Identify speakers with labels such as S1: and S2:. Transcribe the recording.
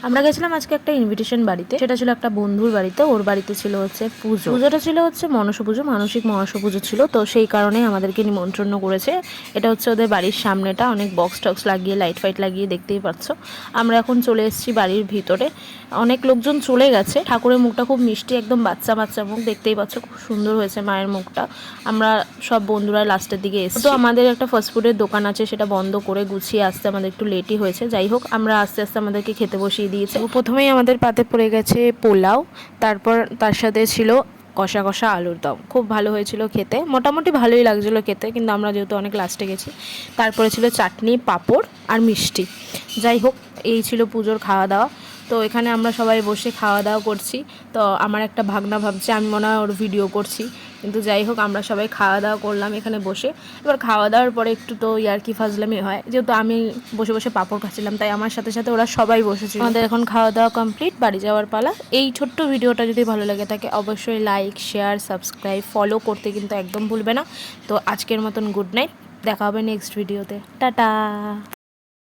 S1: আমরা গেছিলাম আজকে একটা ইনভিটেশন বাড়িতে, সেটা ছিল একটা বন্ধুর বাড়িতে। ওর বাড়িতে ছিল হচ্ছে পুজো, পুজোটা ছিল হচ্ছে মনসা পুজো, মানসিক মনসা পুজো ছিল। তো সেই কারণে আমাদেরকে নিমন্ত্রণ করেছে। এটা হচ্ছে ওদের বাড়ির সামনেটা, অনেক বক্স টক্স লাগিয়ে লাইট ফাইট লাগিয়ে, দেখতেই পাচ্ছ। আমরা এখন চলে এসেছি বাড়ির ভিতরে। অনেক লোকজন চলে গেছে। ঠাকুরের মুখটা খুব মিষ্টি, একদম বাচ্চা বাচ্চা মুখ, দেখতেই পাচ্ছ, খুব সুন্দর হয়েছে মায়ের মুখটা। আমরা সব বন্ধুরা লাস্টের দিকে এসেছি। তো আমাদের একটা ফাস্টফুডের দোকান আছে, সেটা বন্ধ করে গুছিয়ে আসতে আমাদের একটু লেটই হয়েছে। যাই হোক, আমরা আস্তে আস্তে আমাদেরকে খেতে বসিয়ে দিয়েছে। প্রথমেই আমাদের পাতে পড়ে গেছে পোলাও, তারপর তার সাথে ছিল কষা কষা আলুর দম। খুব ভালো হয়েছিল খেতে, মোটামুটি ভালোই লাগছিলো খেতে, কিন্তু আমরা যেহেতু অনেক লাস্টে গেছি। তারপরে ছিল চাটনি, পাঁপড় আর মিষ্টি। যাই হোক, এই ছিল পুজোর খাওয়া দাওয়া। তো এখানে আমরা সবাই বসে খাওয়া দাওয়া করছি। তো আমার একটা ভাগনা ভাবছে আমি মনে হয় ওর ভিডিও করছি, কিন্তু যাই হোক, আমরা সবাই খাওয়া দাওয়া করলাম এখানে বসে। এবার খাওয়া দাওয়ার পরে একটু তো ইয়ার্কি ফাজলামি হয়, যেহেতু আমি বসে বসে পাঁপড় খাচ্ছিলাম, তাই আমার সাথে সাথে ওরা সবাই বসেছিল। আমাদের এখন খাওয়া দাওয়া কমপ্লিট, বাড়ি যাওয়ার পালা। এই ছোট্ট ভিডিওটা যদি ভালো লাগে থাকে, অবশ্যই লাইক, শেয়ার, সাবস্ক্রাইব, ফলো করতে কিন্তু একদম ভুলবে না। তো আজকের মতন গুড নাইট, দেখা হবে নেক্সট ভিডিওতে। টাটা।